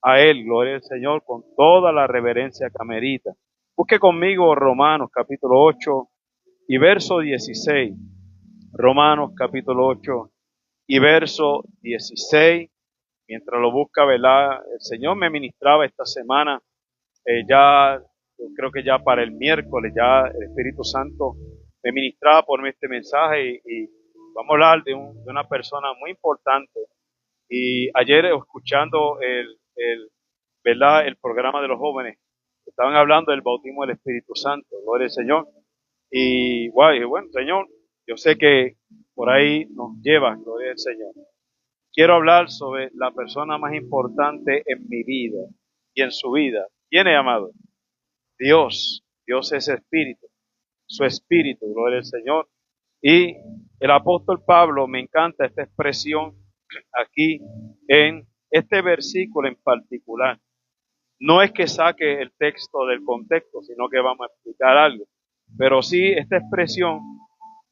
a Él, gloria al Señor, con toda la reverencia que amerita. Busque conmigo Romanos capítulo 8 y verso 16. Romanos capítulo 8 y verso 16. Mientras lo busca, ¿verdad? El Señor me ministraba esta semana, yo creo que ya para el miércoles, ya el Espíritu Santo me ministraba por mí este mensaje y vamos a hablar de una persona muy importante. Y ayer escuchando ¿verdad? El programa de los jóvenes, estaban hablando del bautismo del Espíritu Santo, gloria al Señor. Y wow, dije, bueno, Señor, yo sé que por ahí nos lleva, gloria al Señor. Quiero hablar sobre la persona más importante en mi vida y en su vida. ¿Quién es, amado? Dios. Dios es espíritu. Su espíritu, gloria al Señor. Y el apóstol Pablo, me encanta esta expresión aquí en este versículo en particular. No es que saque el texto del contexto, sino que vamos a explicar algo. Pero sí, esta expresión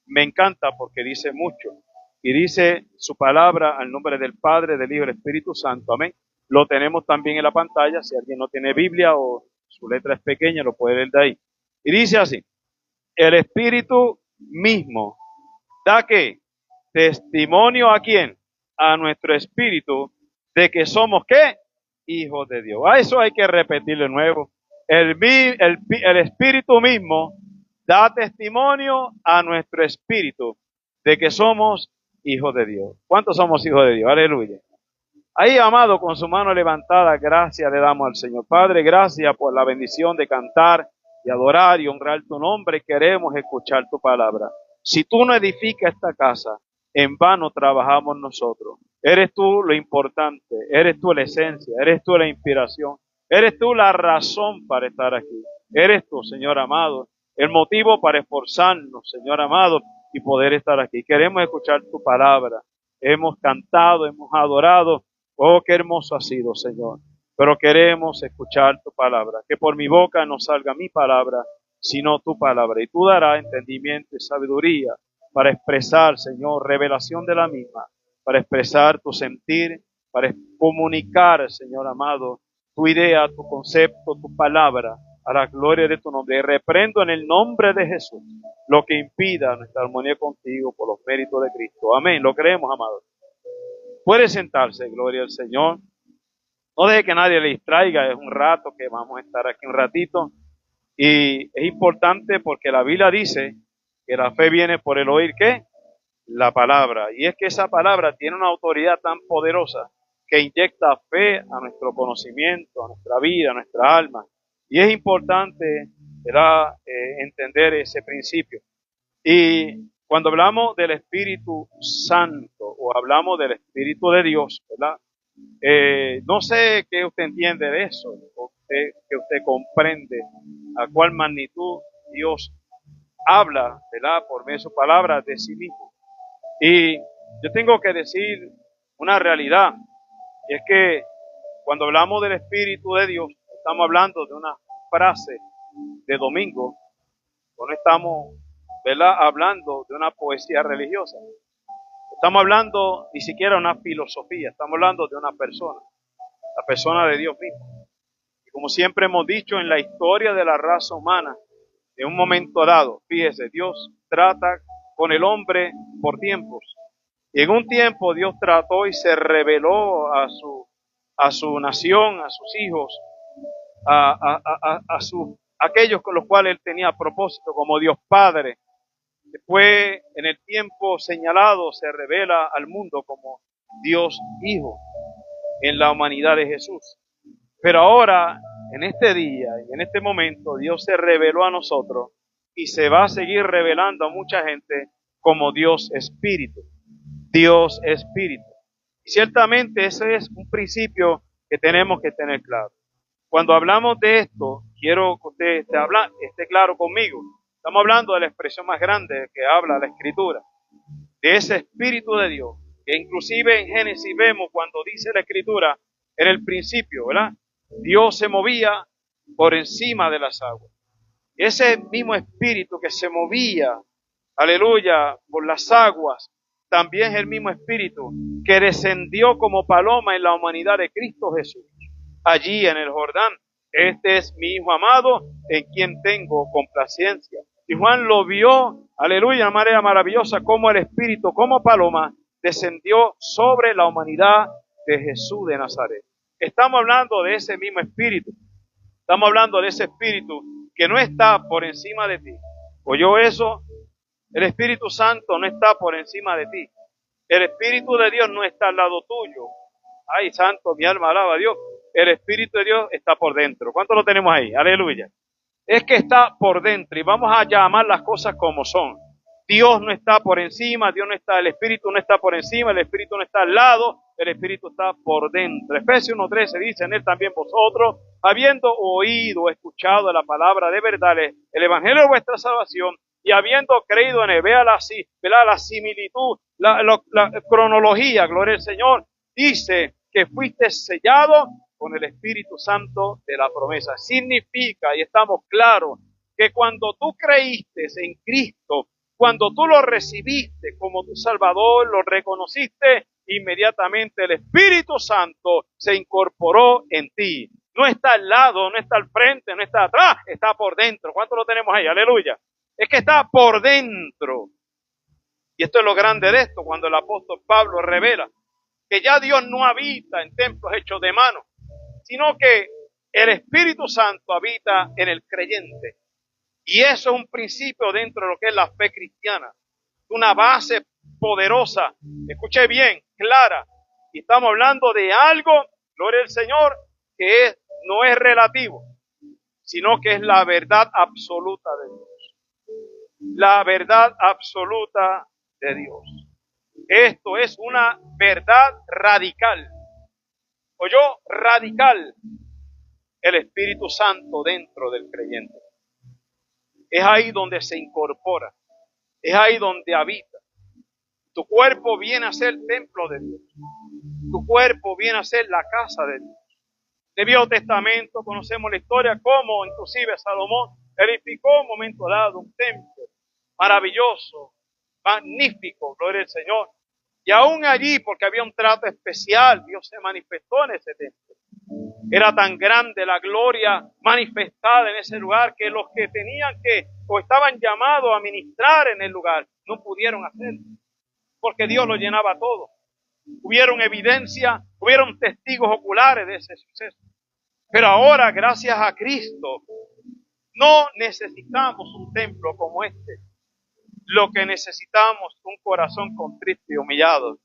me encanta porque dice mucho. Y dice su palabra al nombre del Padre, del Hijo y del Espíritu Santo. Amén. Lo tenemos también en la pantalla. Si alguien no tiene Biblia o su letra es pequeña, lo puede leer de ahí. Y dice así: el Espíritu mismo da que testimonio a quién, a nuestro espíritu, de que somos qué, hijos de Dios. A eso hay que repetirlo de nuevo. El Espíritu mismo da testimonio a nuestro espíritu de que somos hijos de Dios. ¿Cuántos somos hijos de Dios? Aleluya. Ahí, amado, con su mano levantada, gracias le damos al Señor. Padre, gracias por la bendición de cantar y adorar y honrar tu nombre. Queremos escuchar tu palabra. Si tú no edificas esta casa, en vano trabajamos nosotros. Eres tú lo importante, eres tú la esencia, eres tú la inspiración, eres tú la razón para estar aquí. Eres tú, Señor amado, el motivo para esforzarnos, Señor amado, y poder estar aquí. Queremos escuchar tu palabra. Hemos cantado, hemos adorado. Oh, qué hermoso ha sido, Señor. Pero queremos escuchar tu palabra. Que por mi boca no salga mi palabra, sino tu palabra. Y tú darás entendimiento y sabiduría para expresar, Señor, revelación de la misma, para expresar tu sentir, para comunicar, Señor amado, tu idea, tu concepto, tu palabra, a la gloria de tu nombre. Y reprendo en el nombre de Jesús lo que impida nuestra armonía contigo por los méritos de Cristo. Amén. Lo creemos, amado. Puede sentarse, gloria al Señor. No deje que nadie le distraiga, es un rato que vamos a estar aquí un ratito. Y es importante porque la Biblia dice que la fe viene por el oír, ¿qué? La palabra. Y es que esa palabra tiene una autoridad tan poderosa que inyecta fe a nuestro conocimiento, a nuestra vida, a nuestra alma. Y es importante, ¿verdad? Entender ese principio. Y cuando hablamos del Espíritu Santo o hablamos del Espíritu de Dios, ¿verdad? No sé qué usted entiende de eso, o que usted comprende a cuál magnitud Dios habla, ¿verdad? Por medio de su palabra de sí mismo. Y yo tengo que decir una realidad, y es que cuando hablamos del Espíritu de Dios, estamos hablando de una frase de domingo, no estamos, ¿verdad?, hablando de una poesía religiosa. Estamos hablando ni siquiera de una filosofía, estamos hablando de una persona, la persona de Dios mismo. Y como siempre hemos dicho en la historia de la raza humana, en un momento dado, fíjese, Dios trata con el hombre por tiempos. Y en un tiempo Dios trató y se reveló a su nación, a sus hijos, aquellos con los cuales Él tenía propósito como Dios Padre. Después, en el tiempo señalado, se revela al mundo como Dios Hijo en la humanidad de Jesús. Pero ahora, en este día y en este momento, Dios se reveló a nosotros y se va a seguir revelando a mucha gente como Dios Espíritu. Dios Espíritu. Y ciertamente ese es un principio que tenemos que tener claro. Cuando hablamos de esto, quiero que usted esté claro conmigo. Estamos hablando de la expresión más grande que habla la Escritura, de ese Espíritu de Dios, que inclusive en Génesis vemos cuando dice la Escritura, en el principio, ¿verdad? Dios se movía por encima de las aguas. Ese mismo Espíritu que se movía, aleluya, por las aguas, también es el mismo Espíritu que descendió como paloma en la humanidad de Cristo Jesús. allí en el Jordán. Este es mi Hijo amado, en quien tengo complacencia. Y Juan lo vio, aleluya, de manera maravillosa, como el Espíritu, como paloma, descendió sobre la humanidad de Jesús de Nazaret. Estamos hablando de ese mismo Espíritu. Estamos hablando de ese Espíritu que no está por encima de ti. ¿Oyó eso? El Espíritu Santo no está por encima de ti. El Espíritu de Dios no está al lado tuyo. Ay, santo, mi alma alaba a Dios. El Espíritu de Dios está por dentro. ¿Cuánto lo tenemos ahí? Aleluya. Es que está por dentro y vamos a llamar las cosas como son. Dios no está por encima, Dios no está, el Espíritu no está por encima, el Espíritu no está al lado, el Espíritu está por dentro. Efesios 1:13 dice, en él también vosotros, habiendo oído, escuchado la palabra de verdad, el evangelio de vuestra salvación, y habiendo creído en él, vea la similitud, la cronología, gloria al Señor, dice que fuiste sellado con el Espíritu Santo de la promesa. Significa, y estamos claros, que cuando tú creíste en Cristo, cuando tú lo recibiste como tu Salvador, lo reconociste, inmediatamente el Espíritu Santo se incorporó en ti. No está al lado, no está al frente, no está atrás, está por dentro. ¿Cuánto lo tenemos ahí? Aleluya. Es que está por dentro. Y esto es lo grande de esto, cuando el apóstol Pablo revela que ya Dios no habita en templos hechos de mano, sino que el Espíritu Santo habita en el creyente. Y eso es un principio dentro de lo que es la fe cristiana. Una base poderosa, escuche bien, clara. Y estamos hablando de algo, gloria al Señor, que no es relativo, sino que es la verdad absoluta de Dios. La verdad absoluta de Dios. Esto es una verdad radical. ¿Oyó? Radical. El Espíritu Santo dentro del creyente. Es ahí donde se incorpora. Es ahí donde habita. Tu cuerpo viene a ser el templo de Dios. Tu cuerpo viene a ser la casa de Dios. En el Viejo Testamento conocemos la historia cómo inclusive Salomón edificó un momento dado un templo maravilloso, magnífico, gloria al Señor. Y aún allí, porque había un trato especial, Dios se manifestó en ese templo. Era tan grande la gloria manifestada en ese lugar que los que tenían que o estaban llamados a ministrar en el lugar no pudieron hacerlo, porque Dios lo llenaba todo. Hubieron evidencia, hubieron testigos oculares de ese suceso. Pero ahora, gracias a Cristo, no necesitamos un templo como este. Lo que necesitamos es un corazón contrito y humillado.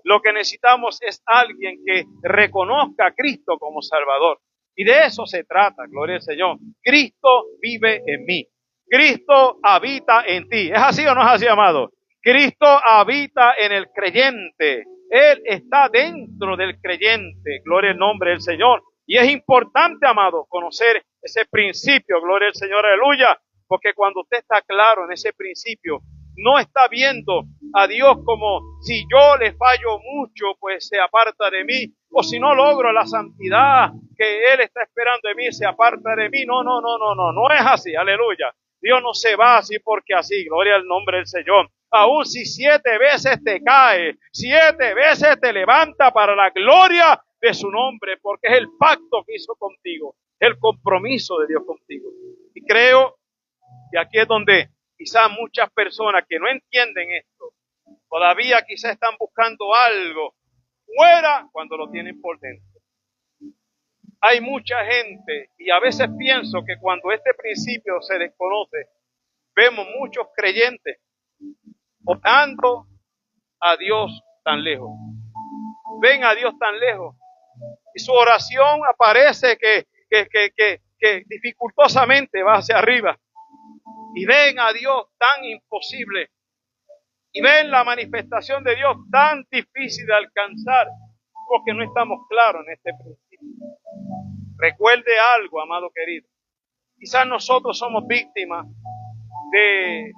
Lo que necesitamos es alguien que reconozca a Cristo como Salvador. Y de eso se trata, gloria al Señor. Cristo vive en mí. Cristo habita en ti. ¿Es así o no es así, amado? Cristo habita en el creyente. Él está dentro del creyente. Gloria al nombre del Señor. Y es importante, amado, conocer ese principio. Gloria al Señor, aleluya. Porque cuando usted está claro en ese principio, no está viendo a Dios como si yo le fallo mucho, pues se aparta de mí. O si no logro la santidad que Él está esperando de mí, se aparta de mí. No es así, aleluya. Dios no se va así porque así, gloria al nombre del Señor. Aún si 7 veces te cae, 7 veces te levanta para la gloria de su nombre, porque es el pacto que hizo contigo, el compromiso de Dios contigo. Y creo que aquí es donde quizás muchas personas que no entienden esto, todavía quizás están buscando algo fuera cuando lo tienen por dentro. Hay mucha gente, y a veces pienso que cuando este principio se desconoce, vemos muchos creyentes orando a Dios tan lejos. Ven a Dios tan lejos. Y su oración aparece que dificultosamente va hacia arriba. Y ven a Dios tan imposible. Y ven la manifestación de Dios tan difícil de alcanzar, porque no estamos claros en este principio. Recuerde algo, amado querido. Quizás nosotros somos víctimas de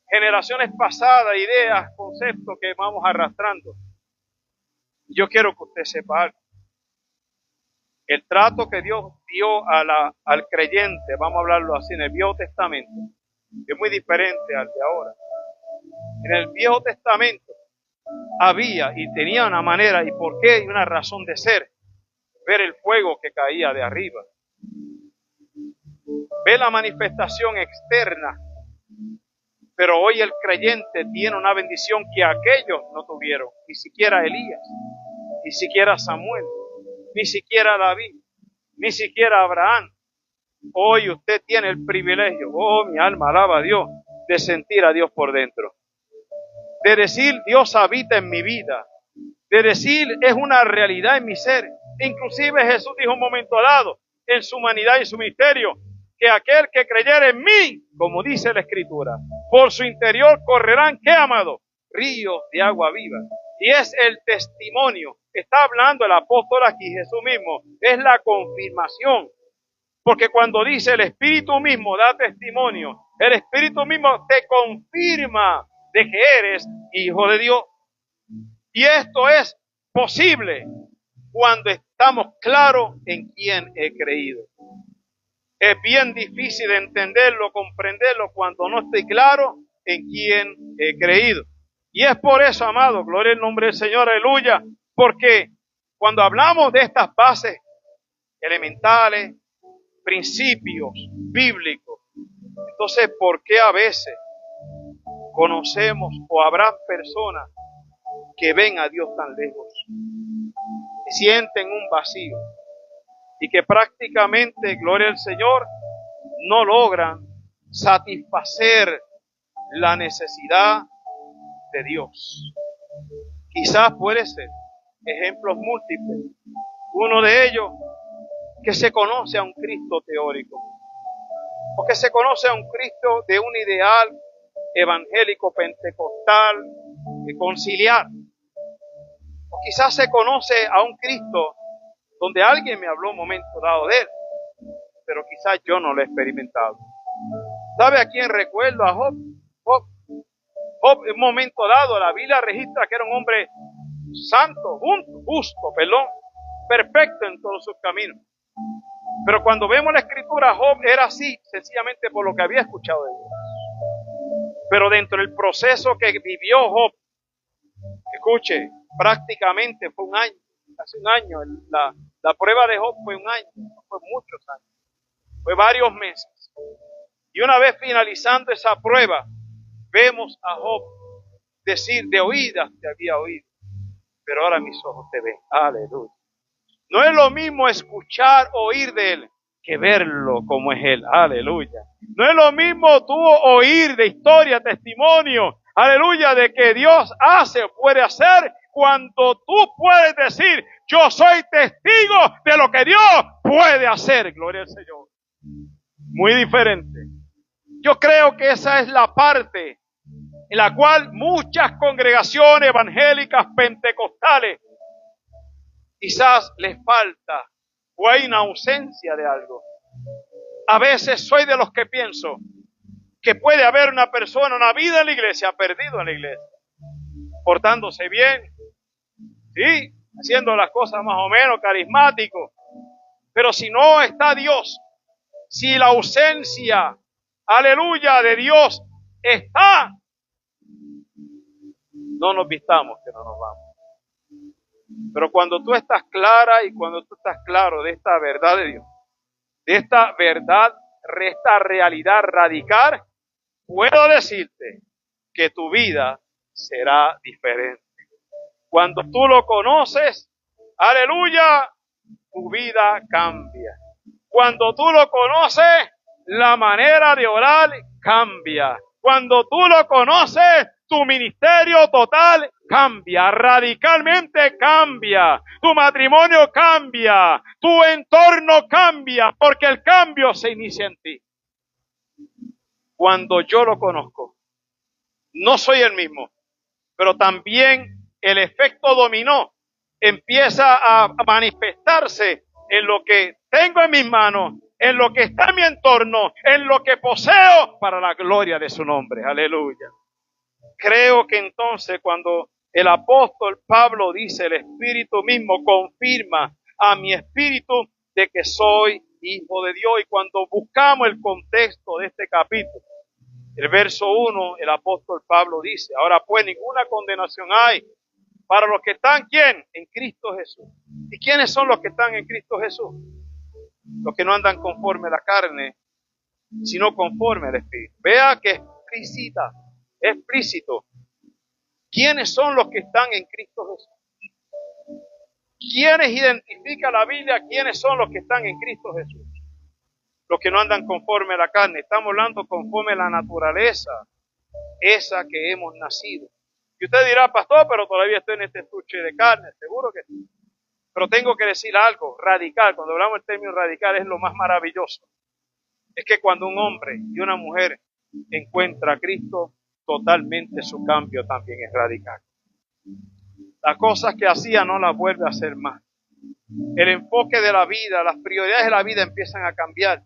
generaciones pasadas, ideas, conceptos que vamos arrastrando. Yo quiero que usted sepa algo. El trato que Dios dio al creyente, vamos a hablarlo así, en el Viejo Testamento, es muy diferente al de ahora. En el Viejo Testamento había y tenía una manera y por qué y una razón de ser. ver el fuego que caía de arriba, ver la manifestación externa. Pero hoy el creyente tiene una bendición que aquellos no tuvieron, ni siquiera Elías, ni siquiera Samuel, ni siquiera David, ni siquiera Abraham. Hoy usted tiene el privilegio, oh mi alma alaba a Dios, de sentir a Dios por dentro, de decir Dios habita en mi vida, de decir es una realidad en mi ser. Inclusive Jesús dijo un momento dado, en su humanidad y su misterio, que aquel que creyere en mí, como dice la Escritura, por su interior correrán, ¿qué, amado? Ríos de agua viva. Y es el testimonio. Está hablando el apóstol aquí, Jesús mismo. Es la confirmación. Porque cuando dice el Espíritu mismo da testimonio, el Espíritu mismo te confirma de que eres hijo de Dios. Y esto es posible cuando estamos claros en quién he creído. Es bien difícil entenderlo, comprenderlo cuando no estoy claro en quién he creído. Y es por eso, amado, gloria al nombre del Señor, aleluya, porque cuando hablamos de estas bases elementales, principios bíblicos, entonces, ¿por qué a veces conocemos o habrá personas que ven a Dios tan lejos, que sienten un vacío y que prácticamente, gloria al Señor, no logran satisfacer la necesidad de Dios? Quizás puede ser ejemplos múltiples. Uno de ellos, que se conoce a un Cristo teórico, o que se conoce a un Cristo de un ideal evangélico, pentecostal, conciliar. O quizás se conoce a un Cristo donde alguien me habló un momento dado de él, pero quizás yo no lo he experimentado. ¿Sabe a quién recuerdo? A Job. Job, en un momento dado, la Biblia registra que era un hombre santo, justo, perfecto en todos sus caminos. Pero cuando vemos la Escritura, Job era así, sencillamente por lo que había escuchado de Dios. Pero dentro del proceso que vivió Job, escuche, prácticamente fue un año, casi un año. La prueba de Job fue un año, no fue muchos años, fue varios meses. Y una vez finalizando esa prueba, vemos a Job decir, de oídas te había oído, pero ahora mis ojos te ven. Aleluya. No es lo mismo escuchar, oír de él, que verlo como es él. Aleluya. No es lo mismo tú oír de historia, testimonio, aleluya, de que Dios hace o puede hacer, cuando tú puedes decir, yo soy testigo de lo que Dios puede hacer. Gloria al Señor. Muy diferente. Yo creo que esa es la parte en la cual muchas congregaciones evangélicas pentecostales quizás les falta o hay una ausencia de algo. A veces soy de los que pienso que puede haber una persona, una vida en la iglesia, perdido en la iglesia, portándose bien, sí, haciendo las cosas más o menos carismático, pero si no está Dios, si la ausencia, aleluya, de Dios está, no nos vistamos que no nos vamos. Pero cuando tú estás clara y cuando tú estás claro de esta verdad de Dios, de esta verdad, esta realidad radical, puedo decirte que tu vida será diferente. Cuando tú lo conoces, aleluya, tu vida cambia. Cuando tú lo conoces, la manera de orar cambia. Cuando tú lo conoces, tu ministerio total cambia, radicalmente cambia. Tu matrimonio cambia, tu entorno cambia, porque el cambio se inicia en ti. Cuando yo lo conozco, no soy el mismo, pero también el efecto dominó empieza a manifestarse en lo que tengo en mis manos, en lo que está en mi entorno, en lo que poseo para la gloria de su nombre. Aleluya. Creo que entonces cuando el apóstol Pablo dice, el Espíritu mismo confirma a mi espíritu de que soy hijo de Dios. Y cuando buscamos el contexto de este capítulo, el verso 1, el apóstol Pablo dice, ahora pues ninguna condenación hay Para los que están, ¿quién? En Cristo Jesús. ¿Y quiénes son los que están en Cristo Jesús? Los que no andan conforme a la carne, sino conforme al Espíritu. Vea que explícito. ¿Quiénes son los que están en Cristo Jesús? ¿Quiénes identifica la Biblia? ¿Quiénes son los que están en Cristo Jesús? Los que no andan conforme a la carne. Estamos hablando conforme a la naturaleza, esa que hemos nacido. Y usted dirá, pastor, pero todavía estoy en este estuche de carne. Seguro que sí. Pero tengo que decir algo radical. Cuando hablamos del término radical es lo más maravilloso. Es que cuando un hombre y una mujer encuentra a Cristo, totalmente su cambio también es radical. Las cosas que hacía no las vuelve a hacer más. El enfoque de la vida, las prioridades de la vida empiezan a cambiar.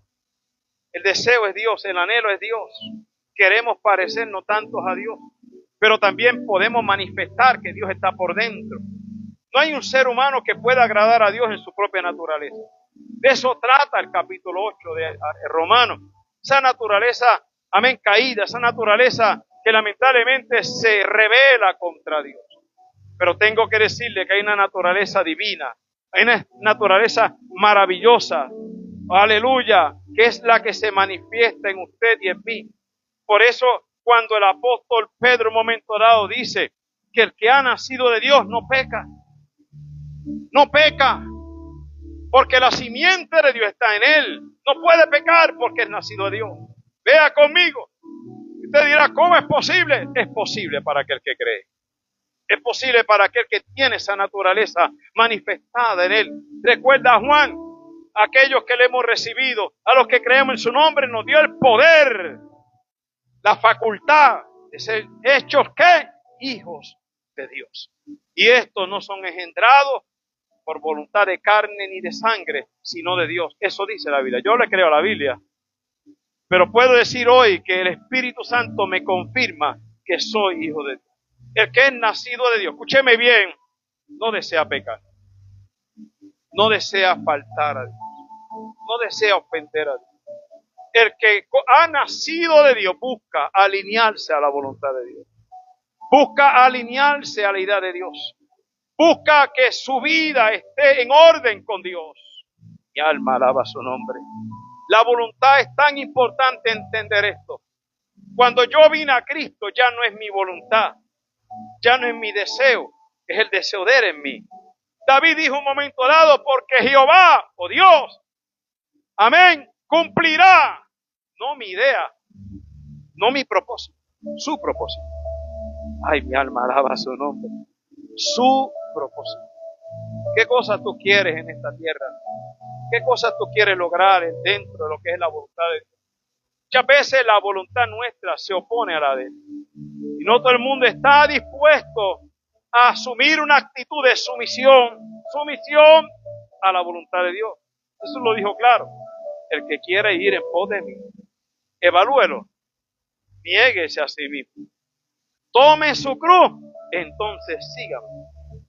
El deseo es Dios, el anhelo es Dios. Queremos parecernos tantos a Dios, pero también podemos manifestar que Dios está por dentro. No hay un ser humano que pueda agradar a Dios en su propia naturaleza. De eso trata el capítulo 8 de Romanos. Esa naturaleza, amén, caída, esa naturaleza que lamentablemente se revela contra Dios. Pero tengo que decirle que hay una naturaleza divina, hay una naturaleza maravillosa, aleluya, que es la que se manifiesta en usted y en mí. Por eso, cuando el apóstol Pedro en un momento dado dice que el que ha nacido de Dios no peca, porque la simiente de Dios está en él, no puede pecar porque es nacido de Dios. Vea conmigo. Usted dirá, ¿cómo es posible? Es posible para aquel que cree. Es posible para aquel que tiene esa naturaleza manifestada en él. Recuerda a Juan, aquellos que le hemos recibido, a los que creemos en su nombre, nos dio el poder, la facultad de ser hechos, ¿qué? Hijos de Dios. Y estos no son engendrados por voluntad de carne ni de sangre, sino de Dios. Eso dice la Biblia. Yo le creo a la Biblia. Pero puedo decir hoy que el Espíritu Santo me confirma que soy hijo de Dios. El que es nacido de Dios, escúcheme bien, no desea pecar. No desea faltar a Dios. No desea ofender a Dios. El que ha nacido de Dios busca alinearse a la voluntad de Dios. Busca alinearse a la idea de Dios. Busca que su vida esté en orden con Dios. Mi alma alaba su nombre. La voluntad es tan importante entender esto. Cuando yo vine a Cristo ya no es mi voluntad, ya no es mi deseo, es el deseo de Él en mí. David dijo un momento dado, porque Jehová, o Dios, amén, cumplirá, no mi idea, no mi propósito, su propósito. Ay, mi alma alaba su nombre. Su propósito. ¿Qué cosas tú quieres en esta tierra? ¿Qué cosas tú quieres lograr dentro de lo que es la voluntad de Dios? Muchas veces la voluntad nuestra se opone a la de Él. Y no todo el mundo está dispuesto a asumir una actitud de sumisión a la voluntad de Dios. Eso lo dijo claro. El que quiere ir en pos de mí, evalúelo, niéguese a sí mismo. Tome su cruz, entonces sígame.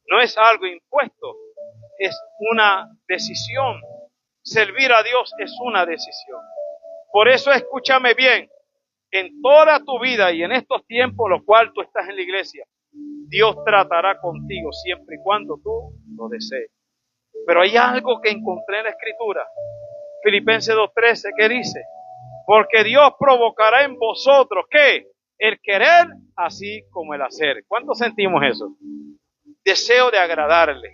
No es algo impuesto, es una decisión. Servir a Dios es una decisión. Por eso escúchame bien, en toda tu vida y en estos tiempos los cuales tú estás en la iglesia, Dios tratará contigo siempre y cuando tú lo desees. Pero hay algo que encontré en la Escritura, Filipenses 2:13, que dice, porque Dios provocará en vosotros, ¿qué? El querer así como el hacer. ¿Cuánto sentimos eso? Deseo de agradarle,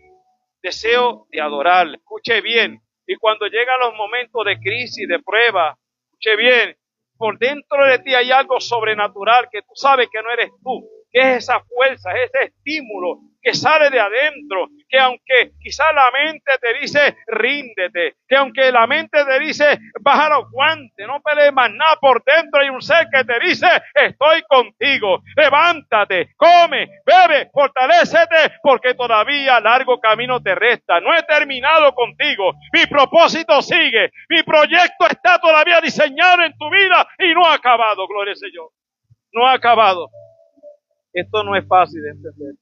deseo de adorarle. Escuche bien. Y cuando llegan los momentos de crisis, de prueba, escuche bien, por dentro de ti hay algo sobrenatural que tú sabes que no eres tú, que es esa fuerza, es ese estímulo que sale de adentro, que aunque quizá la mente te dice ríndete, que aunque la mente te dice baja los guantes, no pelees más nada, por dentro hay un ser que te dice estoy contigo, levántate, come, bebe, fortalécete, porque todavía largo camino te resta, no he terminado contigo, mi propósito sigue, mi proyecto está todavía diseñado en tu vida y no ha acabado, gloria al Señor, no ha acabado. Esto no es fácil de entender.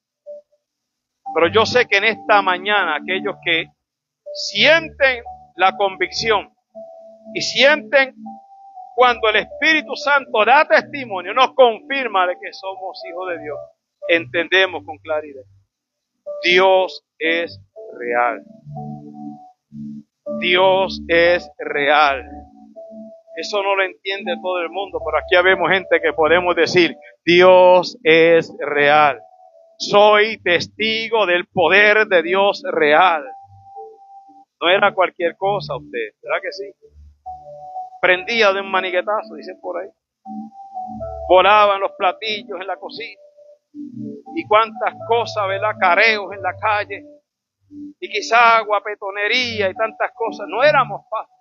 Pero yo sé que en esta mañana aquellos que sienten la convicción y sienten cuando el Espíritu Santo da testimonio, nos confirma de que somos hijos de Dios, entendemos con claridad. Dios es real. Dios es real. Eso no lo entiende todo el mundo, pero aquí vemos gente que podemos decir, Dios es real. Soy testigo del poder de Dios real. No era cualquier cosa usted, ¿verdad que sí? Prendía de un maniguetazo, dicen por ahí. Volaban los platillos en la cocina. Y cuántas cosas, ¿verdad? Careos en la calle. Y quizá guapetonería y tantas cosas. No éramos fáciles.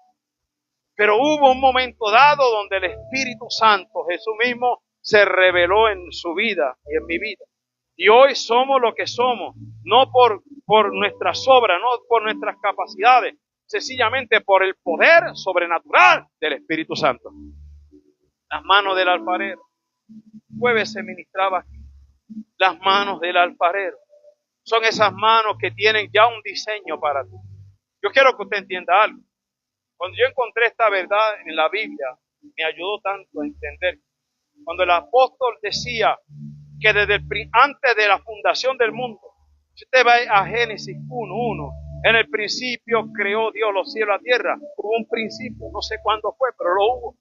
Pero hubo un momento dado donde el Espíritu Santo, Jesús mismo, se reveló en su vida y en mi vida. Y hoy somos lo que somos, no por nuestras obras, no por nuestras capacidades, sencillamente por el poder sobrenatural del Espíritu Santo. Las manos del alfarero. Jueves se ministraba aquí. Las manos del alfarero. Son esas manos que tienen ya un diseño para ti. Yo quiero que usted entienda algo. Cuando yo encontré esta verdad en la Biblia, me ayudó tanto a entender. Cuando el apóstol decía que antes de la fundación del mundo, si usted va a Génesis 1:1, en el principio creó Dios los cielos y la tierra. Hubo un principio, no sé cuándo fue, pero lo hubo.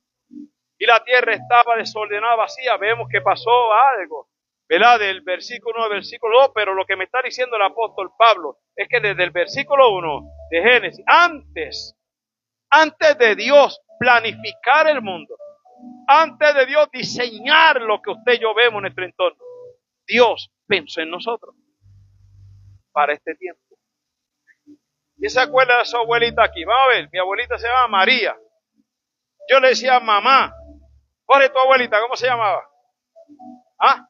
Y la tierra estaba desordenada, vacía. Vemos que pasó algo, ¿verdad? Del versículo 1 al versículo 2, pero lo que me está diciendo el apóstol Pablo es que desde el versículo 1 de Génesis, antes de Dios planificar el mundo, antes de Dios diseñar lo que usted y yo vemos en nuestro entorno, Dios pensó en nosotros para este tiempo. ¿Y se acuerda de su abuelita aquí? Vamos a ver, mi abuelita se llama María. Yo le decía mamá. Jorge, tu abuelita, ¿cómo se llamaba? ¿Ah?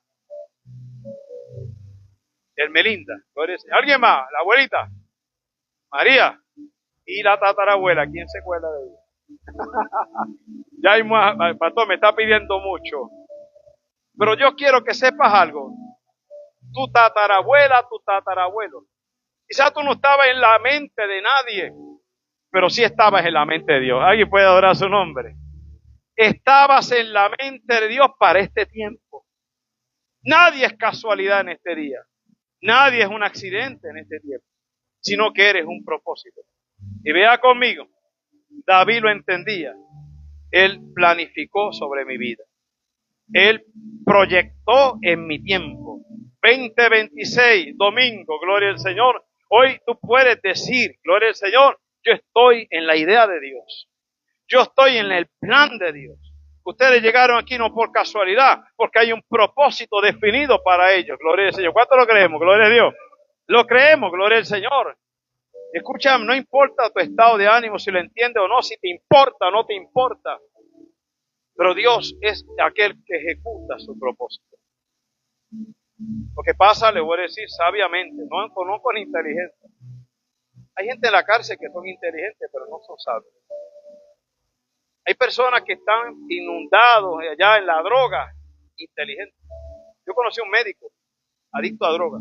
Hermelinda. ¿Alguien más? ¿La abuelita? María. Y la tatarabuela, ¿quién se acuerda de ella? Ya hay más, pastor, me está pidiendo mucho. Pero yo quiero que sepas algo. Tu tatarabuela, tu tatarabuelo. Quizás tú no estabas en la mente de nadie, pero sí estabas en la mente de Dios. ¿Alguien puede adorar su nombre? Estabas en la mente de Dios para este tiempo. Nadie es casualidad en este día. Nadie es un accidente en este tiempo, sino que eres un propósito. Y vea conmigo, David lo entendía. Él planificó sobre mi vida. Él proyectó en mi tiempo. 2026, domingo, gloria al Señor. Hoy tú puedes decir, gloria al Señor, yo estoy en la idea de Dios. Yo estoy en el plan de Dios. Ustedes llegaron aquí no por casualidad, porque hay un propósito definido para ellos. Gloria al Señor. ¿Cuánto lo creemos? Gloria a Dios. Lo creemos, gloria al Señor. Escúchame, no importa tu estado de ánimo, si lo entiendes o no, si te importa o no te importa. Pero Dios es aquel que ejecuta su propósito. Lo que pasa, le voy a decir sabiamente, no con inteligencia. Hay gente en la cárcel que son inteligentes, pero no son sabios. Hay personas que están inundados allá en la droga, inteligentes. Yo conocí a un médico adicto a droga.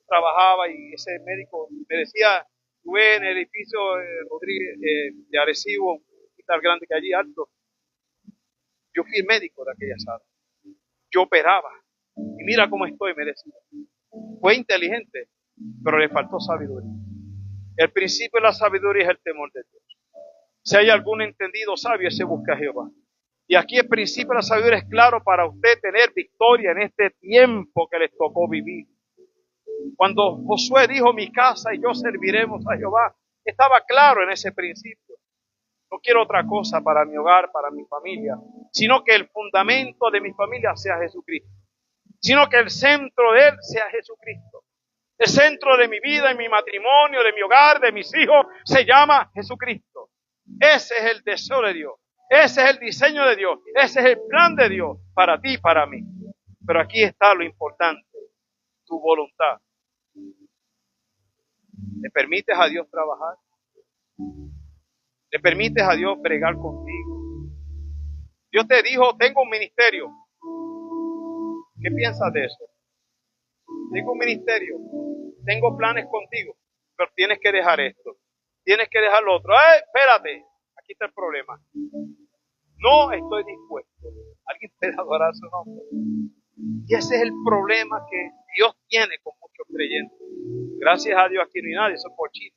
Trabajaba y ese médico me decía, estuve en el edificio Rodríguez de Arecibo, un hospital grande que allí alto. Yo fui el médico de aquella sala. Yo operaba. Y mira cómo estoy, me decía. Fue inteligente, pero le faltó sabiduría. El principio de la sabiduría es el temor de Dios. Si hay algún entendido sabio, ese busca a Jehová. Y aquí el principio de la sabiduría es claro para usted tener victoria en este tiempo que les tocó vivir. Cuando Josué dijo, mi casa y yo serviremos a Jehová, estaba claro en ese principio. No quiero otra cosa para mi hogar, para mi familia, sino que el fundamento de mi familia sea Jesucristo. Sino que el centro de él sea Jesucristo. El centro de mi vida, de mi matrimonio, de mi hogar, de mis hijos, se llama Jesucristo. Ese es el deseo de Dios. Ese es el diseño de Dios. Ese es el plan de Dios para ti y para mí. Pero aquí está lo importante, tu voluntad. ¿Le permites a Dios trabajar? ¿Le permites a Dios bregar contigo? Dios te dijo, tengo un ministerio. ¿Qué piensas de eso? Tengo un ministerio. Tengo planes contigo. Pero tienes que dejar esto. Tienes que dejar lo otro. Espérate. Aquí está el problema. No estoy dispuesto. Alguien puede adorar su nombre. Y ese es el problema que Dios tiene con muchos muchos creyentes. Gracias a Dios aquí no hay nadie, eso es cochino.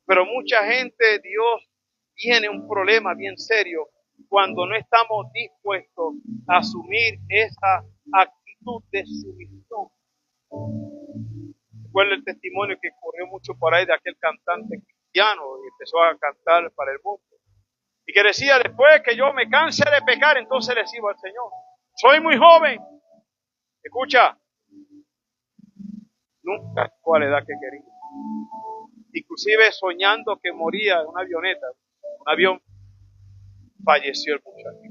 Pero mucha gente, Dios tiene un problema bien serio cuando no estamos dispuestos a asumir esa actitud de sumisión. Recuerdo el testimonio que corrió mucho por ahí de aquel cantante cristiano y empezó a cantar para el mundo. Y que decía, después que yo me canse de pecar, entonces le sirvo al Señor. Soy muy joven. Escucha, nunca fue a la edad que quería. Inclusive soñando que moría en una avioneta, un avión, falleció el muchacho.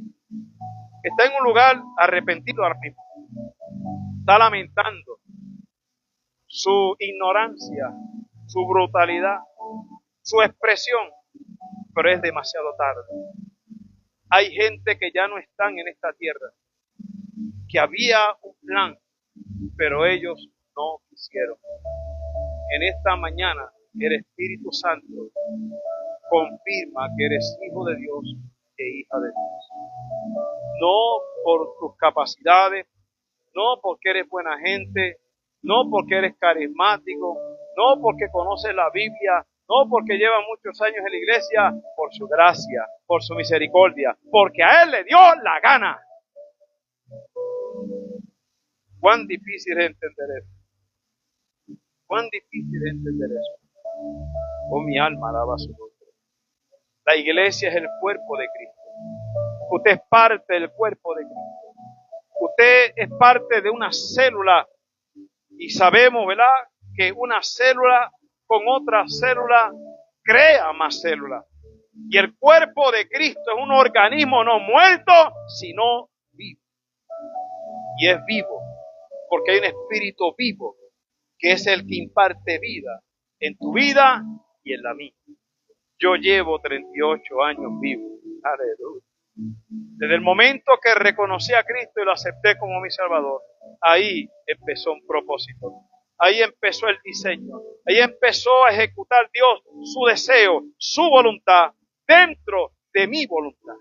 Está en un lugar arrepentido ahora mismo. Está lamentando su ignorancia, su brutalidad, su expresión, pero es demasiado tarde. Hay gente que ya no están en esta tierra, que había un plan, pero ellos no quisieron. En esta mañana, el Espíritu Santo confirma que eres hijo de Dios e hija de Dios. No por tus capacidades, no porque eres buena gente, no porque eres carismático, no porque conoces la Biblia, no porque llevas muchos años en la iglesia, por su gracia, por su misericordia, porque a Él le dio la gana. Cuán difícil es entender eso. Cuán difícil es entender eso. Oh, mi alma alaba su nombre. La iglesia es el cuerpo de Cristo. Usted es parte del cuerpo de Cristo. Usted es parte de una célula y sabemos, ¿verdad?, que una célula con otra célula crea más células. Y el cuerpo de Cristo es un organismo no muerto, sino vivo. Y es vivo, porque hay un espíritu vivo, que es el que imparte vida en tu vida y en la mía. Yo llevo 38 años vivo. Aleluya. Desde el momento que reconocí a Cristo y lo acepté como mi Salvador, ahí empezó un propósito. Ahí empezó el diseño. Ahí empezó a ejecutar Dios su deseo, su voluntad, dentro de mi voluntad.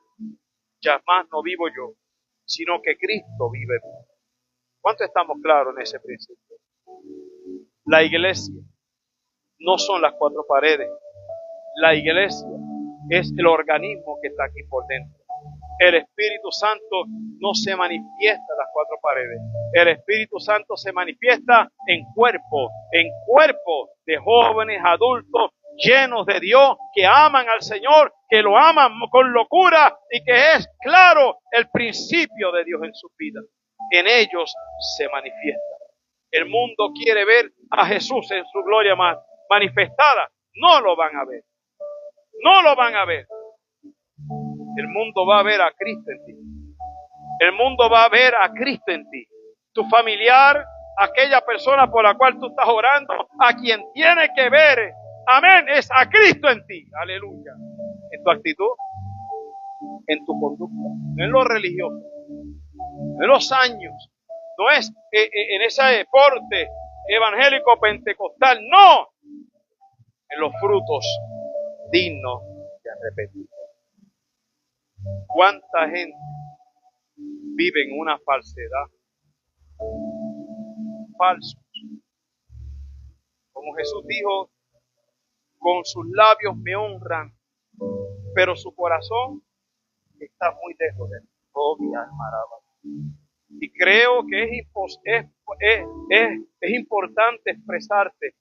Ya más no vivo yo, sino que Cristo vive en mí. ¿Cuánto estamos claros en ese principio? La iglesia no son las cuatro paredes. La iglesia es el organismo que está aquí por dentro. El Espíritu Santo no se manifiesta en las cuatro paredes. El Espíritu Santo se manifiesta en cuerpo de jóvenes, adultos, llenos de Dios, que aman al Señor, que lo aman con locura y que es claro el principio de Dios en su vida. En ellos se manifiesta. El mundo quiere ver a Jesús en su gloria más manifestada. No lo van a ver. No lo van a ver. El mundo va a ver a Cristo en ti. El mundo va a ver a Cristo en ti. Tu familiar, aquella persona por la cual tú estás orando, a quien tiene que ver, amén, es a Cristo en ti. Aleluya. En tu actitud, en tu conducta, no en lo religioso, no en los años, no es en ese deporte evangélico pentecostal, no, en los frutos dignos de arrepentimiento. ¿Cuánta gente vive en una falsedad? Falsos. Como Jesús dijo, con sus labios me honran, pero su corazón está muy lejos de mí. Oh, mi alma alaba. Y creo que es importante expresarte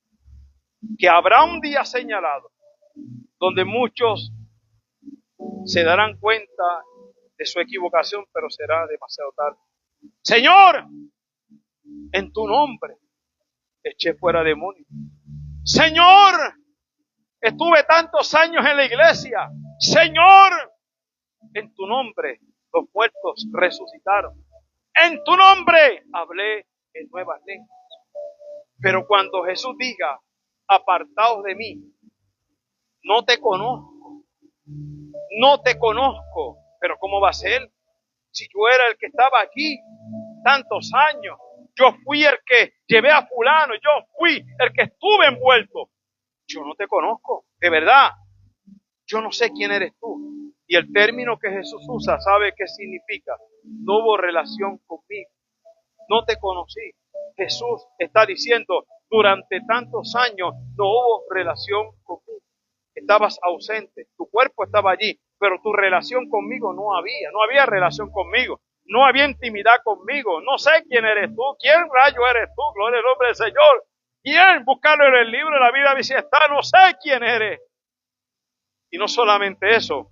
que habrá un día señalado donde muchos se darán cuenta de su equivocación, pero será demasiado tarde. Señor, en tu nombre eché fuera demonios. Señor, estuve tantos años en la iglesia. Señor, en tu nombre los muertos resucitaron. En tu nombre hablé en nuevas lenguas. Pero cuando Jesús diga, apartaos de mí, no te conozco. No te conozco. Pero ¿cómo va a ser? Si yo era el que estaba aquí tantos años, yo fui el que llevé a fulano, yo fui el que estuve envuelto. Yo no te conozco, de verdad. Yo no sé quién eres tú. Y el término que Jesús usa, ¿sabe qué significa? No hubo relación conmigo. No te conocí. Jesús está diciendo, durante tantos años no hubo relación conmigo. Estabas ausente, tu cuerpo estaba allí, pero tu relación conmigo no había relación conmigo, no había intimidad conmigo. No sé quién eres tú, quién rayo eres tú, gloria al nombre del Señor. ¿Quién? Buscarlo en el libro de la vida, si está, no sé quién eres. Y no solamente eso,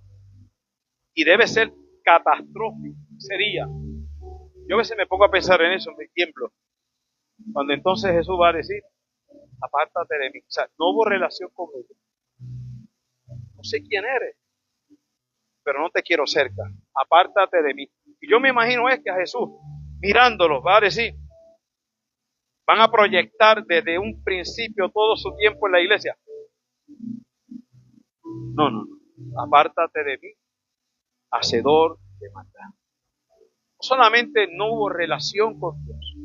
y debe ser catastrófico, sería. Yo a veces me pongo a pensar en eso, en mi tiempo, cuando entonces Jesús va a decir, apártate de mí. O sea, no hubo relación conmigo. No sé quién eres, pero no te quiero cerca. Apártate de mí. Y yo me imagino es que a Jesús, mirándolo, va a decir, van a proyectar desde un principio todo su tiempo en la iglesia. No. Apártate de mí, hacedor de maldad. No solamente no hubo relación con Dios,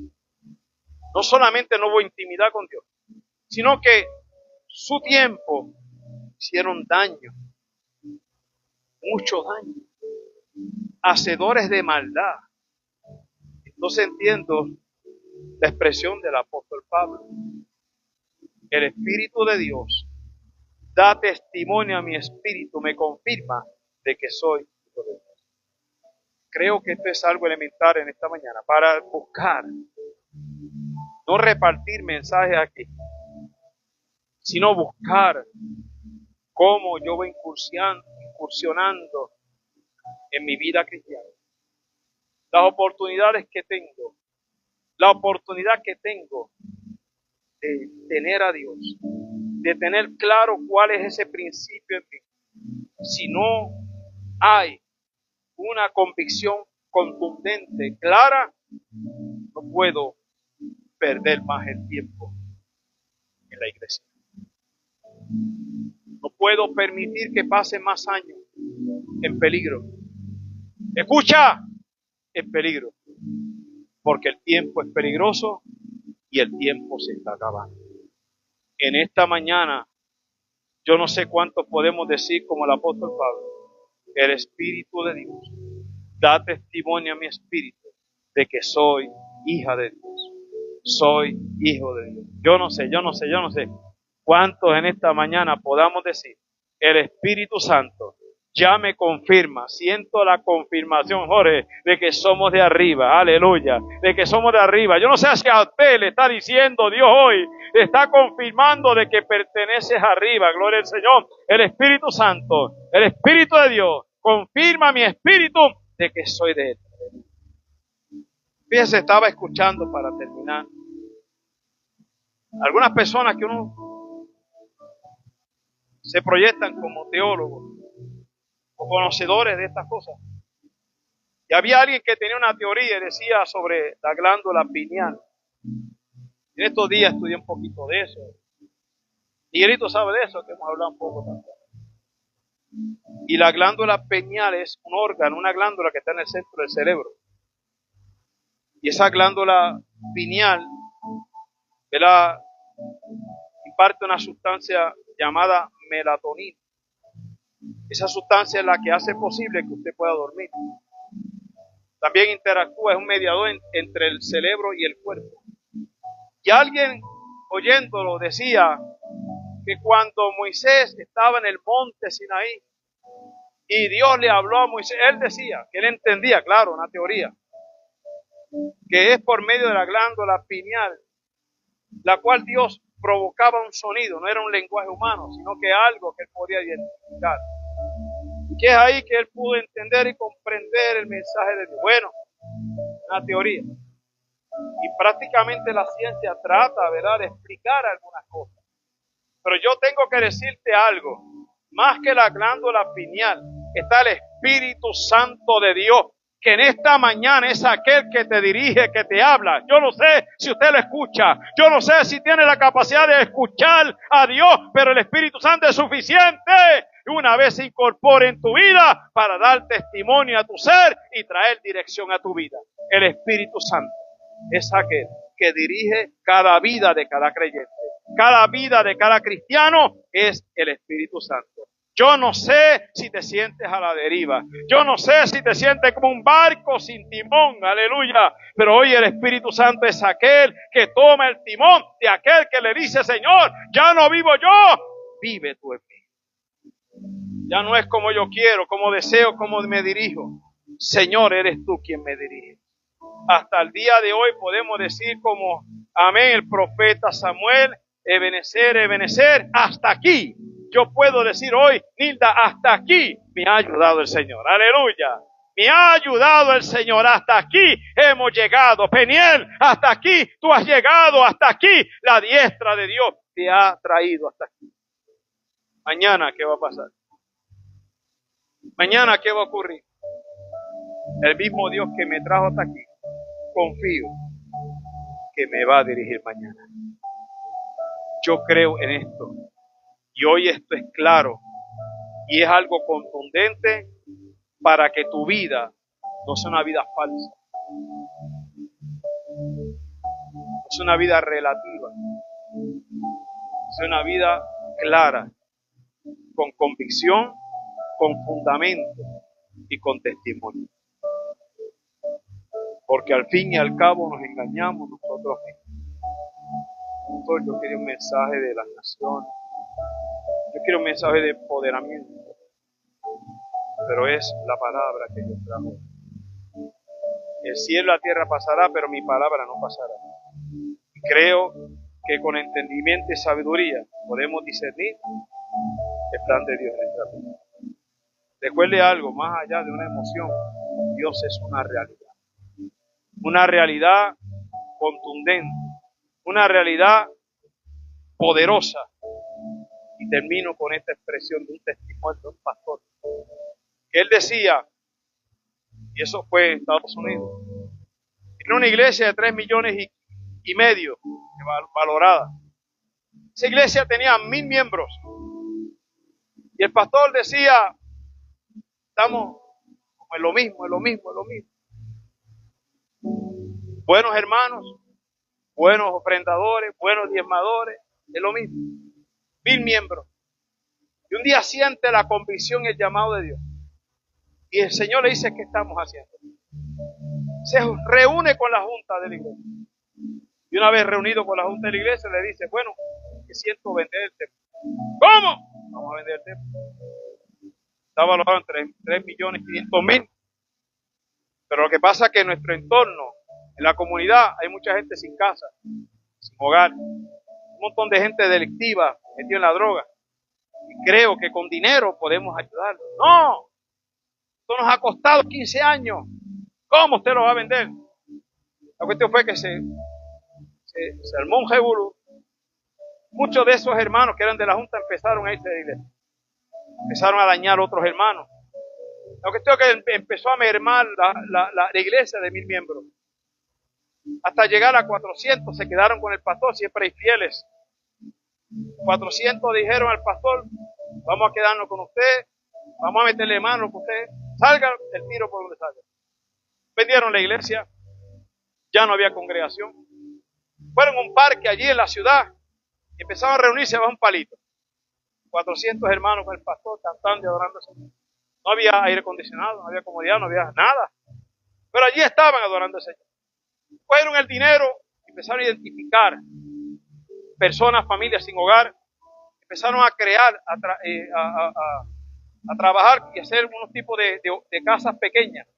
no solamente no hubo intimidad con Dios, sino que su tiempo hicieron daño, mucho daño, hacedores de maldad. Entonces entiendo la expresión del apóstol Pablo. El Espíritu de Dios da testimonio a mi espíritu, me confirma de que soy hijo de Dios. Creo que esto es algo elemental en esta mañana, para buscar, no repartir mensajes aquí, sino buscar cómo yo voy incursionando en mi vida cristiana. Las oportunidades que tengo, la oportunidad que tengo de tener a Dios, de tener claro cuál es ese principio en mí. Si no hay una convicción contundente, clara, no puedo perder más el tiempo en la iglesia. No puedo permitir que pase más años en peligro. Escucha, en peligro. Porque el tiempo es peligroso y el tiempo se está acabando. En esta mañana, yo no sé cuántos podemos decir como el apóstol Pablo, el Espíritu de Dios da testimonio a mi espíritu de que soy hija de Dios. Soy hijo de Dios. Yo no sé cuántos en esta mañana podamos decir, el Espíritu Santo ya me confirma, siento la confirmación, Jorge, de que somos de arriba, aleluya, de que somos de arriba. Yo no sé si a usted le está diciendo Dios hoy, le está confirmando de que perteneces arriba, gloria al Señor. El Espíritu Santo, el Espíritu de Dios, confirma mi espíritu de que soy de Él. Fíjese, estaba escuchando para terminar. Algunas personas que uno se proyectan como teólogos o conocedores de estas cosas. Y había alguien que tenía una teoría y decía sobre la glándula pineal. En estos días estudié un poquito de eso. Miguelito sabe de eso, que hemos hablado un poco también. Y la glándula pineal es un órgano, una glándula que está en el centro del cerebro. Y esa glándula pineal, ¿verdad?, imparte una sustancia llamada melatonina. Esa sustancia es la que hace posible que usted pueda dormir. También interactúa, es un mediador entre el cerebro y el cuerpo. Y alguien oyéndolo decía que cuando Moisés estaba en el monte Sinaí y Dios le habló a Moisés, él decía, que él entendía, claro, una teoría, que es por medio de la glándula pineal, la cual Dios provocaba un sonido, no era un lenguaje humano, sino que algo que él podía identificar. Y que es ahí que él pudo entender y comprender el mensaje de Dios. Bueno, una teoría. Y prácticamente la ciencia trata, ¿verdad?, de explicar algunas cosas. Pero yo tengo que decirte algo. Más que la glándula pineal, está el Espíritu Santo de Dios, que en esta mañana es aquel que te dirige, que te habla. Yo no sé si usted lo escucha, yo no sé si tiene la capacidad de escuchar a Dios, pero el Espíritu Santo es suficiente. Una vez se incorpore en tu vida para dar testimonio a tu ser y traer dirección a tu vida. El Espíritu Santo es aquel que dirige cada vida de cada creyente. Cada vida de cada cristiano es el Espíritu Santo. Yo no sé si te sientes a la deriva. Yo no sé si te sientes como un barco sin timón. Aleluya. Pero hoy el Espíritu Santo es aquel que toma el timón de aquel que le dice, Señor, ya no vivo yo, vive tú en mí. Ya no es como yo quiero, como deseo, como me dirijo. Señor, eres tú quien me dirige. Hasta el día de hoy podemos decir como, amén, el profeta Samuel, Ebenezer, Ebenezer, hasta aquí. Yo puedo decir hoy, Nilda, hasta aquí me ha ayudado el Señor. Aleluya. Me ha ayudado el Señor. Hasta aquí hemos llegado. Peniel, hasta aquí tú has llegado. Hasta aquí la diestra de Dios te ha traído hasta aquí. Mañana, ¿qué va a pasar? Mañana, ¿qué va a ocurrir? El mismo Dios que me trajo hasta aquí, confío que me va a dirigir mañana. Yo creo en esto. Y hoy esto es claro. Y es algo contundente para que tu vida no sea una vida falsa. No sea una vida relativa. Sea una vida clara, con convicción, con fundamento y con testimonio. Porque al fin y al cabo nos engañamos nosotros mismos. Entonces yo quería un mensaje de las naciones. Yo quiero un mensaje de empoderamiento. Pero es la palabra que Dios trajo. El cielo y la tierra pasará, pero mi palabra no pasará. Y creo que con entendimiento y sabiduría podemos discernir el plan de Dios en nuestra vida. Recuerde algo, más allá de una emoción, Dios es una realidad. Una realidad contundente, una realidad poderosa. Y termino con esta expresión de un testimonio de un pastor. Que él decía, y eso fue en Estados Unidos, en una iglesia de 3,5 millones valorada. Esa iglesia tenía 1,000 miembros. Y el pastor decía, estamos en lo mismo, en lo mismo, en lo mismo. Buenos hermanos, buenos ofrendadores, buenos diezmadores, es lo mismo. 1,000 miembros. Y un día siente la convicción y el llamado de Dios. Y el Señor le dice, ¿qué estamos haciendo? Se reúne con la junta de la iglesia. Y una vez reunido con la junta de la iglesia, le dice, bueno, que siento vender el templo. ¿Cómo? Vamos a vender el templo. Está valorado en 3,500,000. Pero lo que pasa es que en nuestro entorno, en la comunidad, hay mucha gente sin casa, sin hogar. Un montón de gente delictiva, metida en la droga. Y creo que con dinero podemos ayudarlos. No, esto nos ha costado 15 años. ¿Cómo usted lo va a vender? La cuestión fue que se armó un revolú. Muchos de esos hermanos que eran de la junta empezaron a irse de la iglesia. Empezaron a dañar a otros hermanos. La cuestión es que empezó a mermar la iglesia de 1,000 miembros. Hasta llegar a 400 se quedaron con el pastor, siempre hay fieles. 400 dijeron al pastor, vamos a quedarnos con usted, vamos a meterle mano con usted, salga el tiro por donde salga. Vendieron la iglesia, ya no había congregación. Fueron a un parque allí en la ciudad y empezaron a reunirse bajo un palito. 400 hermanos con el pastor cantando y adorando al Señor. No había aire acondicionado, no había comodidad, no había nada. Pero allí estaban adorando al Señor. Fueron el dinero, empezaron a identificar personas, familias sin hogar, empezaron a crear, a trabajar y hacer unos tipos de casas pequeñas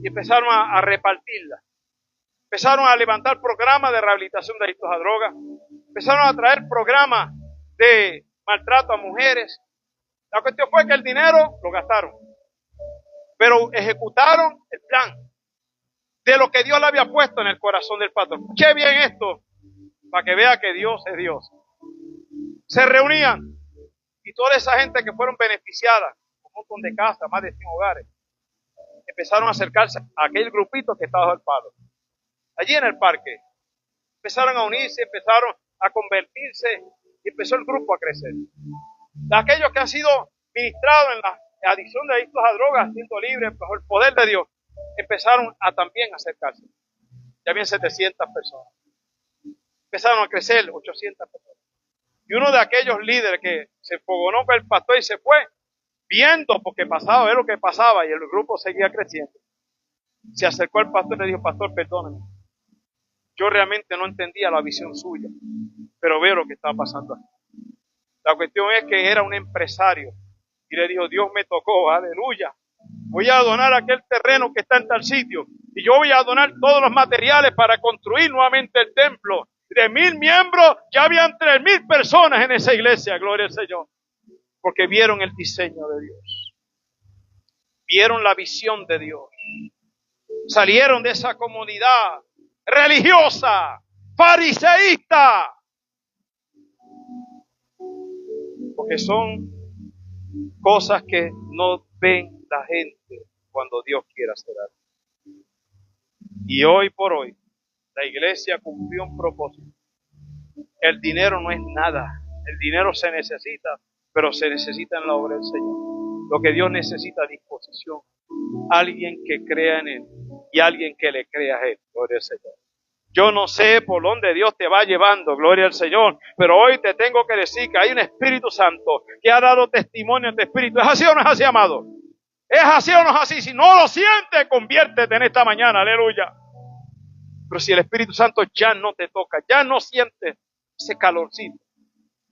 y empezaron a repartirlas. Empezaron a levantar programas de rehabilitación de adictos a drogas, empezaron a traer programas de maltrato a mujeres. La cuestión fue que el dinero lo gastaron, pero ejecutaron el plan de lo que Dios le había puesto en el corazón del pastor. Escuche bien esto, para que vea que Dios es Dios. Se reunían y toda esa gente que fueron beneficiadas, un montón de casas, más de 100 hogares, empezaron a acercarse a aquel grupito que estaba bajo el palo. Allí en el parque, empezaron a unirse, empezaron a convertirse y empezó el grupo a crecer. De aquellos que han sido ministrados en la adicción de adictos a drogas, siendo libres bajo el poder de Dios, empezaron a también acercarse. Ya habían 700 personas. Empezaron a crecer 800 personas. Y uno de aquellos líderes que se enfogonó con el pastor y se fue, viendo, porque pasaba, ver lo que pasaba, y el grupo seguía creciendo, se acercó al pastor y le dijo: pastor, perdóname, yo realmente no entendía la visión suya, pero veo lo que está pasando aquí. La cuestión es que era un empresario, y le dijo: Dios me tocó, aleluya, voy a donar aquel terreno que está en tal sitio, y yo voy a donar todos los materiales para construir nuevamente el templo. De 1000 miembros, ya habían 3000 personas en esa iglesia, gloria al Señor, porque vieron el diseño de Dios, vieron la visión de Dios, salieron de esa comunidad religiosa, fariseísta, porque son cosas que no ven la gente cuando Dios quiere hacer algo. Y hoy por hoy, la iglesia cumplió un propósito. El dinero no es nada. El dinero se necesita, pero se necesita en la obra del Señor. Lo que Dios necesita es disposición. Alguien que crea en Él y alguien que le crea a Él. Gloria al Señor. Yo no sé por dónde Dios te va llevando, gloria al Señor, pero hoy te tengo que decir que hay un Espíritu Santo que ha dado testimonio en tu espíritu. ¿Es así o no es así, amado? ¿Es así o no es así? Si no lo sientes, conviértete en esta mañana, aleluya. Pero si el Espíritu Santo ya no te toca, ya no sientes ese calorcito,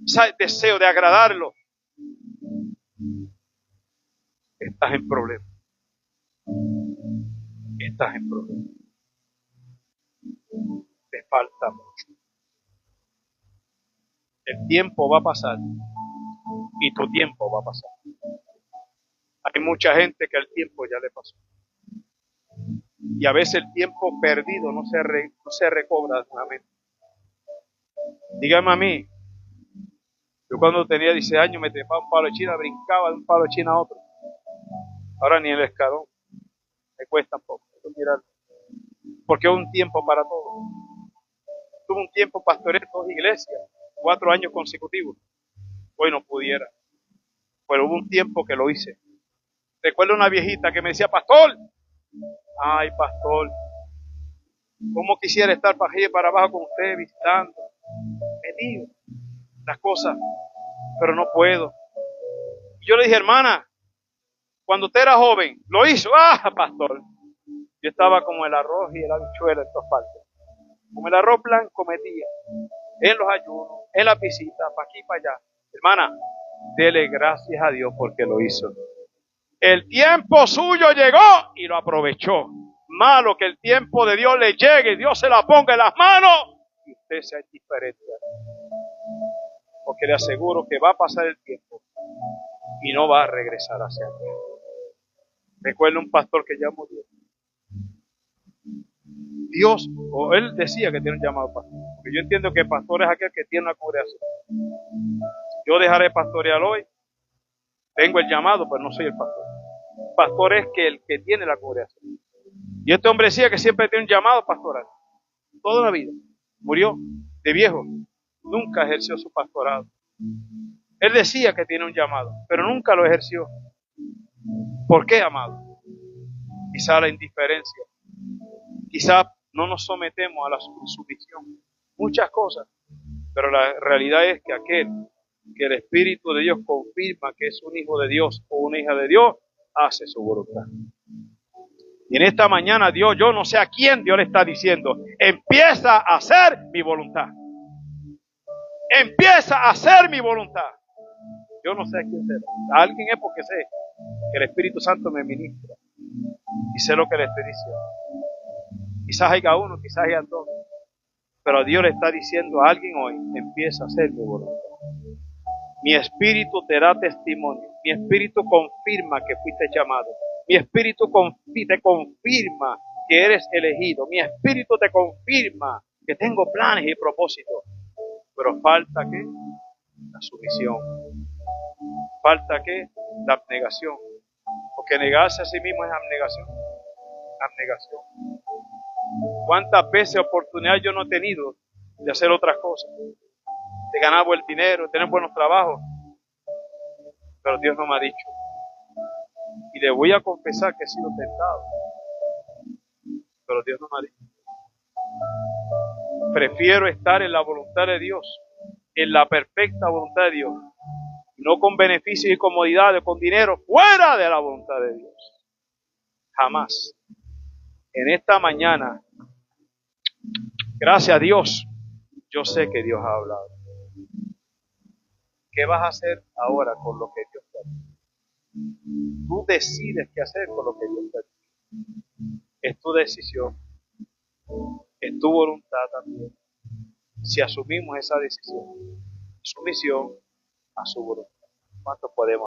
ese deseo de agradarlo, estás en problema. Estás en problema. Te falta mucho. El tiempo va a pasar y tu tiempo va a pasar. Hay mucha gente que el tiempo ya le pasó. Y a veces el tiempo perdido no se recobra nuevamente. Dígame a mí, yo cuando tenía 16 años me trepaba un palo de China, brincaba de un palo de China a otro. Ahora ni el escalón. Me cuesta poco. Porque es un tiempo para todo. Tuve un tiempo pastoreé 2 iglesias, 4 años consecutivos. Hoy no pudiera. Pero hubo un tiempo que lo hice. Recuerdo una viejita que me decía: pastor, ay pastor, ¿cómo quisiera estar para arriba y para abajo con usted visitando? Me digo las cosas, pero no puedo. Y yo le dije: hermana, cuando usted era joven, ¿lo hizo? Ah, pastor. Yo estaba como el arroz y el habichuela en todas partes. Como el arroz blanco metía en los ayunos, en la visita, para aquí y para allá. Hermana, dele gracias a Dios porque lo hizo. El tiempo suyo llegó y lo aprovechó. Malo que el tiempo de Dios le llegue y Dios se la ponga en las manos y usted sea indiferente. Porque le aseguro que va a pasar el tiempo y no va a regresar hacia Dios. Recuerdo un pastor que ya murió. Dios, o él decía que tiene un llamado pastor. Porque yo entiendo que el pastor es aquel que tiene una congregación. Yo dejaré pastorear hoy. Tengo el llamado, pero no soy el pastor. El pastor es que el que tiene la congregación. Y este hombre decía que siempre tiene un llamado pastoral. Toda la vida. Murió de viejo. Nunca ejerció su pastorado. Él decía que tiene un llamado, pero nunca lo ejerció. ¿Por qué, amado? Quizá la indiferencia. Quizá no nos sometemos a la sumisión. Muchas cosas. Pero la realidad es que aquel que el Espíritu de Dios confirma que es un hijo de Dios o una hija de Dios, hace su voluntad. Y en esta mañana Dios, yo no sé a quién Dios le está diciendo: empieza a hacer mi voluntad. Empieza a hacer mi voluntad. Yo no sé a quién será. A alguien es porque sé que el Espíritu Santo me ministra y sé lo que le estoy diciendo. Quizás haya uno, quizás haya dos, pero Dios le está diciendo a alguien hoy: empieza a hacer mi voluntad. Mi espíritu te da testimonio. Mi espíritu confirma que fuiste llamado. Mi espíritu te confirma que eres elegido. Mi espíritu te confirma que tengo planes y propósitos. Pero falta ¿qué? La sumisión. Falta ¿qué? La abnegación. Porque negarse a sí mismo es abnegación. Abnegación. ¿Cuántas veces oportunidad yo no he tenido de hacer otras cosas? De ganar buen dinero, de tener buenos trabajos. Pero Dios no me ha dicho. Y le voy a confesar que he sido tentado. Pero Dios no me ha dicho. Prefiero estar en la voluntad de Dios, en la perfecta voluntad de Dios, y no con beneficios y comodidades, con dinero fuera de la voluntad de Dios. Jamás. En esta mañana, gracias a Dios, yo sé que Dios ha hablado. ¿Qué vas a hacer ahora con lo que Dios te ha dicho? Tú decides qué hacer con lo que Dios te ha dicho. Es tu decisión, es tu voluntad también. Si asumimos esa decisión, sumisión a su voluntad. ¿Cuánto podemos?